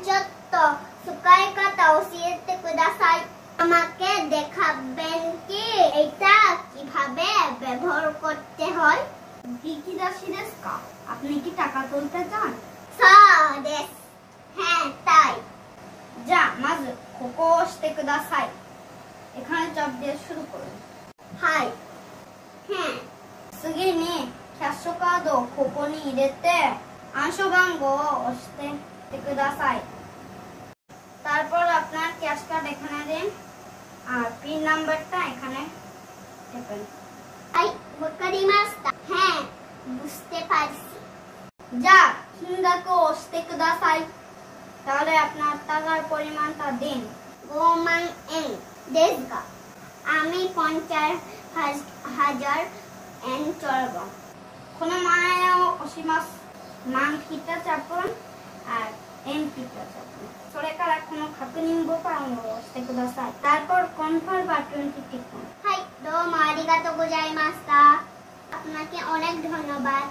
ちょっと使い方教えてください。আমাকে দেখাবেন কি এটা কিভাবে ব্যবহার করতে হয়? বিকিদাসী দেশ কা? আপনি কি টাকা তুলতে চান?そうです。হ্যাঁ তাই। じゃあまずここを押してください。এখানে চাপ দিয়ে শুরু করুন。はい。হ্যাঁ。次にキャッシュカードをここに入れて暗証番号を押してください。তারপর আপনার ক্যাশ কার্ড এখানে দিন আর পিন নাম্বারটা এখানে টিপুন। はい、わかりました。হ্যাঁ, বুঝতে পারছি। じゃあ金額を押してください。তাহলে আপনার টাকার পরিমাণটা দিন। 5万円ですが、আমি 50,000円চলব। この前を押します。万切ったチャプンআর円切ったチャプン。それからこの確認ボタンを押してください。তারপর কনফার্ম বাটনটি টিপুন। はい、どうもありがとうございました。আপনাকে অনেক ধন্যবাদ।